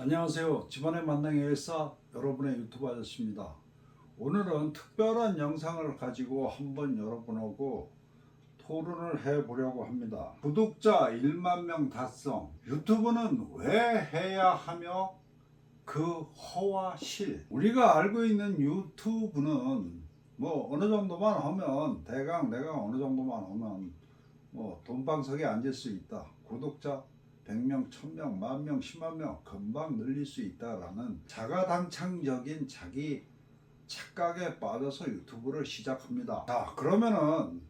안녕하세요. 집안의 만능의 일사 여러분의 유튜브 아저씨입니다. 오늘은 특별한 영상을 가지고 한번 여러분하고 토론을 해보려고 합니다. 구독자 1만 명 달성, 유튜브는 왜 해야 하며 그 허와 실. 우리가 알고 있는 유튜브는 뭐 어느 정도만 하면 대강 내가 어느 정도만 하면 뭐 돈방석에 앉을 수 있다. 구독자 100명, 1000명, 10,000명, 10만 명 금방 늘릴 수 있다라는 자가당착적인 자기 착각에 빠져서 유튜브를 시작합니다. 자, 그러면은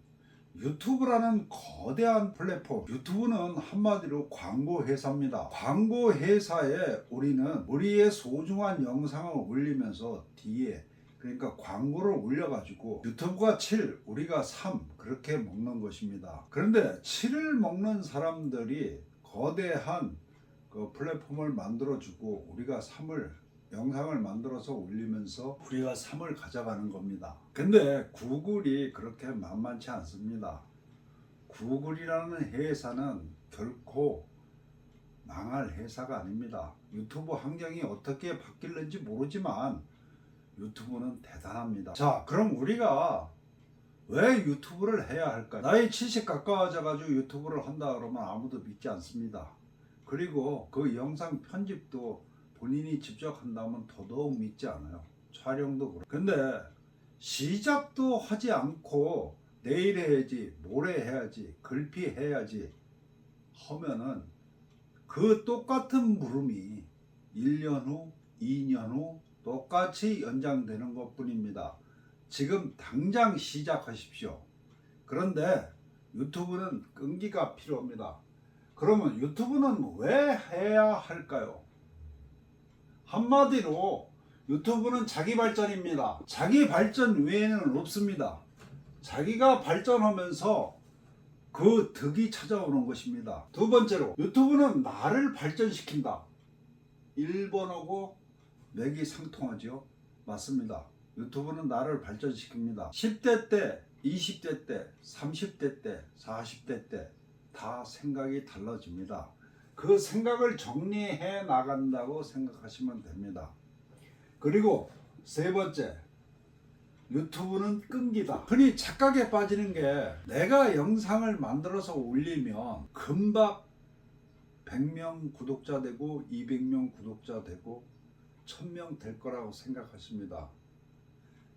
유튜브라는 거대한 플랫폼, 유튜브는 한마디로 광고 회사입니다. 광고 회사에 우리는 우리의 소중한 영상을 올리면서 뒤에 그러니까 광고를 올려가지고 유튜브가 7, 우리가 3 그렇게 먹는 것입니다. 그런데 7을 먹는 사람들이 거대한 그 플랫폼을 만들어주고 우리가 3을 영상을 만들어서 올리면서 우리가 3을 가져가는 겁니다. 근데 구글이 그렇게 만만치 않습니다. 구글이라는 회사는 결코 망할 회사가 아닙니다. 유튜브 환경이 어떻게 바뀔는지 모르지만 유튜브는 대단합니다. 자, 그럼 우리가 왜 유튜브를 해야 할까? 나이 70 가까워져 가지고 유튜브를 한다 그러면 아무도 믿지 않습니다. 그리고 그 영상 편집도 본인이 직접 한다면 더더욱 믿지 않아요. 촬영도 그렇고. 근데 시작도 하지 않고 내일 해야지, 모레 해야지, 글피 해야지 하면은 그 똑같은 물음이 1년 후, 2년 후 똑같이 연장되는 것 뿐입니다. 지금 당장 시작하십시오. 그런데 유튜브는 끈기가 필요합니다. 그러면 유튜브는 왜 해야 할까요? 한마디로 유튜브는 자기 발전입니다. 자기 발전 외에는 없습니다. 자기가 발전하면서 그 덕이 찾아오는 것입니다. 두 번째로 유튜브는 나를 발전시킨다. 1번하고 맥이 상통하죠? 맞습니다. 유튜브는 나를 발전시킵니다. 10대 때, 20대 때, 30대 때, 40대 때 다 생각이 달라집니다. 그 생각을 정리해 나간다고 생각하시면 됩니다. 그리고 세 번째, 유튜브는 끈기다. 흔히 착각에 빠지는 게 내가 영상을 만들어서 올리면 금방 100명 구독자 되고 200명 구독자 되고 1000명 될 거라고 생각하십니다.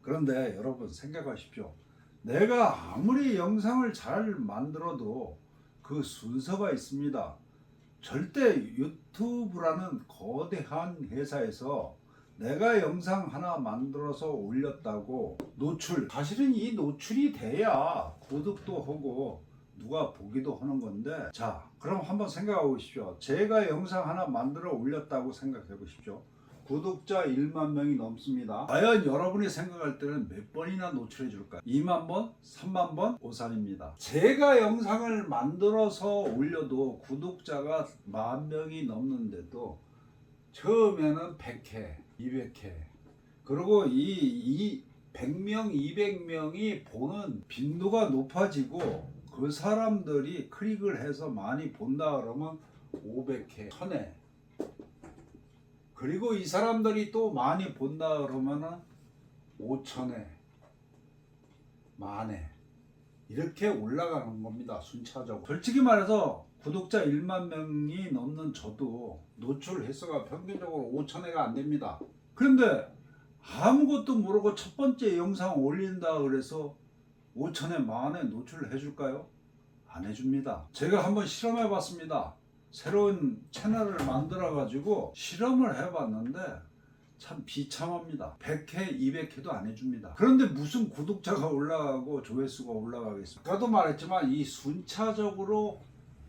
그런데 여러분 생각하십시오. 내가 아무리 영상을 잘 만들어도 그 순서가 있습니다. 절대 유튜브라는 거대한 회사에서 내가 영상 하나 만들어서 올렸다고 사실은 이 노출이 돼야 구독도 하고 누가 보기도 하는 건데, 자, 그럼 한번 생각해 보십시오. 제가 영상 하나 만들어 올렸다고 생각해 보십시오. 구독자 1만 명이 넘습니다. 과연 여러분이 생각할 때는 몇 번이나 노출해 줄까요? 2만 번? 3만 번? 오산입니다. 제가 영상을 만들어서 올려도 구독자가 10,000명이 넘는데도 처음에는 100회, 200회 그리고 이 100명, 200명이 보는 빈도가 높아지고 그 사람들이 클릭을 해서 많이 본다 그러면 500회, 1000회 그리고 이 사람들이 또 많이 본다 그러면은 5,000회, 10,000회 이렇게 올라가는 겁니다. 순차적으로. 솔직히 말해서 구독자 1만 명이 넘는 저도 노출 횟수가 평균적으로 5,000회가 안 됩니다. 그런데 아무것도 모르고 첫 번째 영상 올린다 그래서 5,000회, 10,000회 노출을 해줄까요? 안 해줍니다. 제가 한번 실험해 봤습니다. 새로운 채널을 만들어 가지고 실험을 해봤는데 참 비참합니다. 100회, 200회도 안 해줍니다. 그런데 무슨 구독자가 올라가고 조회수가 올라가겠습니까? 아까도 말했지만 이 순차적으로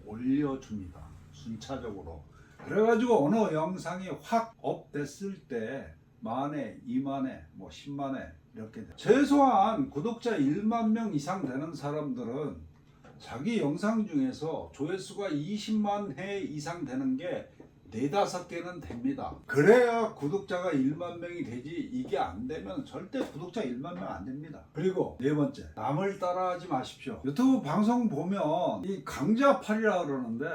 올려줍니다. 순차적으로. 그래가지고 어느 영상이 확 업됐을 때 10,000회, 20,000회, 뭐 100,000회 이렇게 돼요. 최소한 구독자 1만 명 이상 되는 사람들은 자기 영상 중에서 조회수가 20만 회 이상 되는 게 4-5개는 됩니다. 그래야 구독자가 1만 명이 되지, 이게 안 되면 절대 구독자 1만 명 안 됩니다. 그리고 네 번째, 남을 따라하지 마십시오. 유튜브 방송 보면 이 강자팔이라 그러는데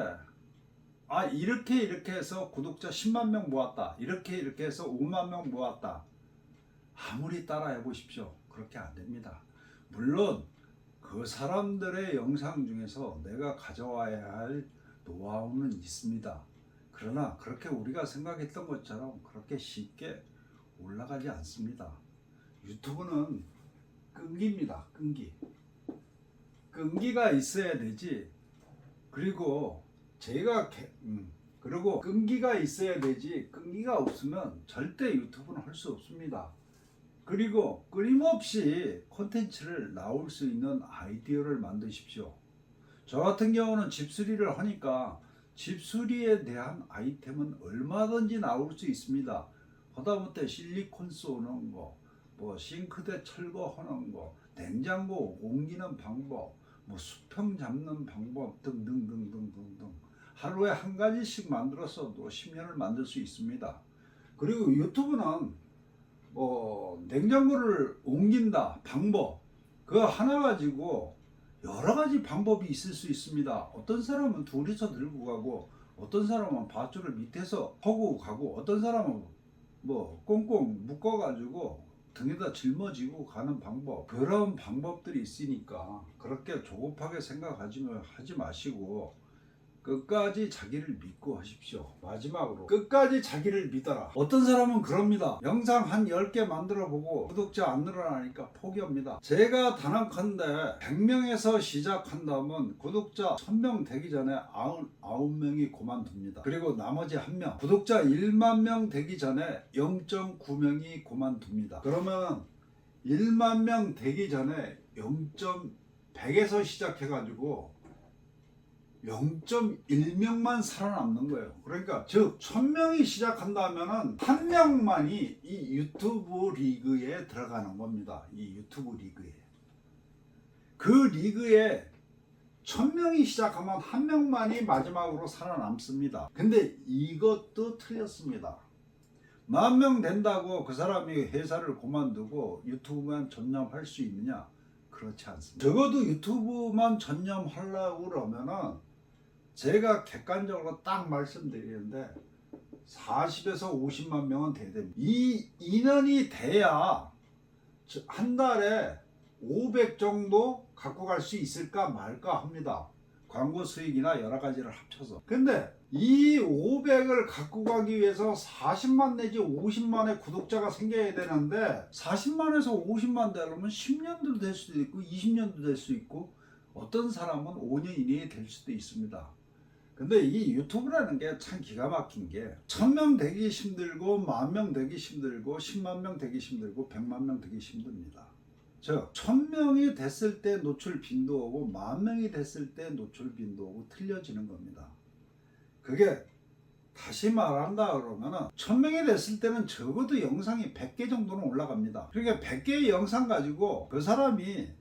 이렇게 해서 구독자 10만 명 모았다. 이렇게 해서 5만 명 모았다. 아무리 따라해 보십시오. 그렇게 안 됩니다. 물론 그 사람들의 영상 중에서 내가 가져와야 할 노하우는 있습니다. 그러나 그렇게 우리가 생각했던 것처럼 그렇게 쉽게 올라가지 않습니다. 유튜브는 끈기입니다. 끈기가 있어야 되지. 그리고 그리고 끈기가 있어야 되지. 끈기가 없으면 절대 유튜브는 할 수 없습니다. 그리고 끊임없이 콘텐츠를 나올 수 있는 아이디어를 만드십시오. 저 같은 경우는 집수리를 하니까 집수리에 대한 아이템은 얼마든지 나올 수 있습니다. 하다못해 실리콘 쏘는 거, 뭐 싱크대 철거하는 거, 냉장고 옮기는 방법, 뭐 수평 잡는 방법 등등등등등등 하루에 한 가지씩 만들었어도 10년을 만들 수 있습니다. 그리고 유튜브는 냉장고를 옮긴다 방법 그거 하나 가지고 여러 가지 방법이 있을 수 있습니다. 어떤 사람은 둘이서 들고 가고 어떤 사람은 밧줄을 밑에서 하고 가고 어떤 사람은 꽁꽁 묶어 가지고 등에다 짊어지고 가는 방법 그런 방법들이 있으니까 그렇게 조급하게 생각하지 마시고 끝까지 자기를 믿고 하십시오. 마지막으로 끝까지 자기를 믿어라. 어떤 사람은 그럽니다. 영상 한 10개 만들어 보고 구독자 안 늘어나니까 포기합니다. 제가 단언컨대 100명에서 시작한다면 구독자 1000명 되기 전에 99명이 그만둡니다. 그리고 나머지 1명 구독자 1만 명 되기 전에 0.9명이 그만둡니다. 그러면 1만 명 되기 전에 0.100에서 시작해가지고 0.1명만 살아남는 거예요. 그러니까 즉 1000명이 시작한다면은 한 명만이 이 유튜브 리그에 들어가는 겁니다. 이 유튜브 리그에. 그 리그에 1000명이 시작하면 한 명만이 마지막으로 살아남습니다. 근데 이것도 틀렸습니다. 10,000명 된다고 그 사람이 회사를 그만두고 유튜브만 전념할 수 있느냐? 그렇지 않습니다. 적어도 유튜브만 전념하려고 그러면은 제가 객관적으로 딱 말씀드리는데 40에서 50만 명은 돼야 됩니다. 이 인원이 돼야 한 달에 500 정도 갖고 갈 수 있을까 말까 합니다. 광고 수익이나 여러 가지를 합쳐서. 근데 이 500을 갖고 가기 위해서 40만 내지 50만의 구독자가 생겨야 되는데 40만에서 50만 되려면 10년도 될 수도 있고 20년도 될 수 있고 어떤 사람은 5년 이내에 될 수도 있습니다. 근데 이 유튜브라는 게 참 기가 막힌 게 1000명 되기 힘들고 10,000명 되기 힘들고 10만 명 되기 힘들고 100만 명 되기 힘듭니다. 즉 1000명이 됐을 때 노출 빈도하고 10,000명이 됐을 때 노출 빈도하고 틀려지는 겁니다. 그게 다시 말한다 그러면은 1000명이 됐을 때는 적어도 영상이 100개 정도는 올라갑니다. 그러니까 100개의 영상 가지고 그 사람이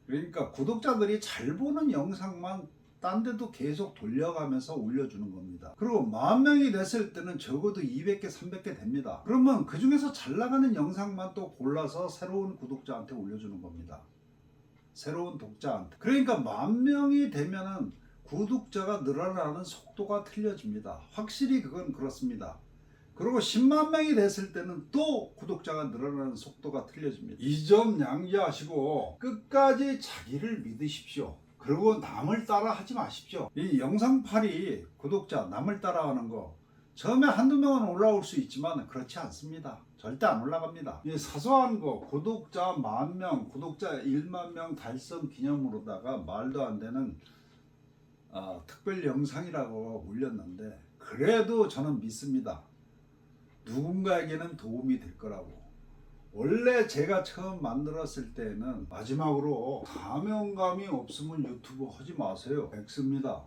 그러니까 구독자들이 잘 보는 영상만 딴 데도 계속 돌려가면서 올려주는 겁니다. 그리고 10,000명이 됐을 때는 적어도 200개, 300개 됩니다. 그러면 그 중에서 잘 나가는 영상만 또 골라서 새로운 구독자한테 올려주는 겁니다. 새로운 독자한테. 그러니까 10,000명이 되면은 구독자가 늘어나는 속도가 틀려집니다. 확실히 그건 그렇습니다. 그리고 10만 명이 됐을 때는 또 구독자가 늘어나는 속도가 틀려집니다. 이 점 양지하시고 끝까지 자기를 믿으십시오. 그리고 남을 따라 하지 마십시오. 이 영상팔이 구독자 남을 따라하는 거 처음에 한두 명은 올라올 수 있지만 그렇지 않습니다. 절대 안 올라갑니다. 이 사소한 거 구독자 10,000명 구독자 1만 명 달성 기념으로다가 말도 안 되는 특별 영상이라고 올렸는데 그래도 저는 믿습니다. 누군가에게는 도움이 될 거라고. 원래 제가 처음 만들었을 때는 마지막으로 사명감이 없으면 유튜브 하지 마세요. X입니다.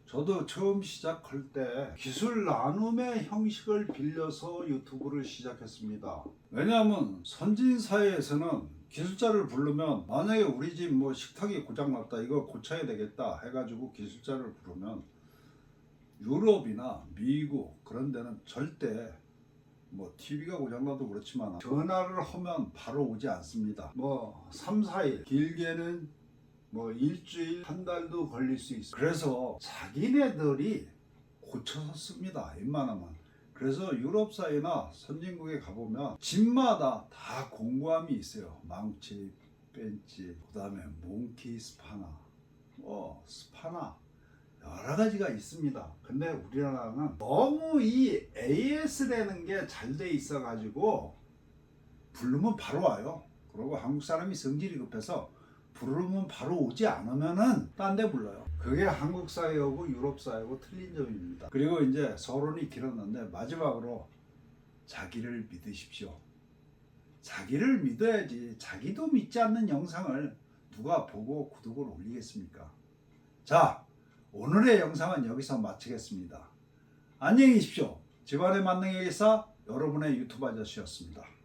저도 처음 시작할 때 기술 나눔의 형식을 빌려서 유튜브를 시작했습니다. 왜냐하면 선진사회에서는 기술자를 부르면 만약에 우리 집 식탁이 고장났다 이거 고쳐야 되겠다 해가지고 기술자를 부르면 유럽이나 미국 그런 데는 절대 TV가 고장나도 그렇지만 전화를 하면 바로 오지 않습니다. 3, 4일 길게는 일주일 한 달도 걸릴 수 있어요. 그래서 자기네들이 고쳐서 씁니다. 웬만하면. 그래서 유럽사회나 선진국에 가보면 집마다 다 공구함이 있어요. 망치, 벤치, 그 다음에 몽키 스파나, 스파나 여러 가지가 있습니다. 근데 우리나라는 너무 이 AS라는 게 잘 돼 있어 가지고 부르면 바로 와요. 그리고 한국 사람이 성질이 급해서 부르면 바로 오지 않으면은 딴 데 불러요. 그게 한국 사회하고 유럽 사회하고 틀린 점입니다. 그리고 이제 서론이 길었는데 마지막으로 자기를 믿으십시오. 자기를 믿어야지 자기도 믿지 않는 영상을 누가 보고 구독을 올리겠습니까? 자, 오늘의 영상은 여기서 마치겠습니다. 안녕히 계십시오. 집안의 만능의 기사 여러분의 유튜브 아저씨였습니다.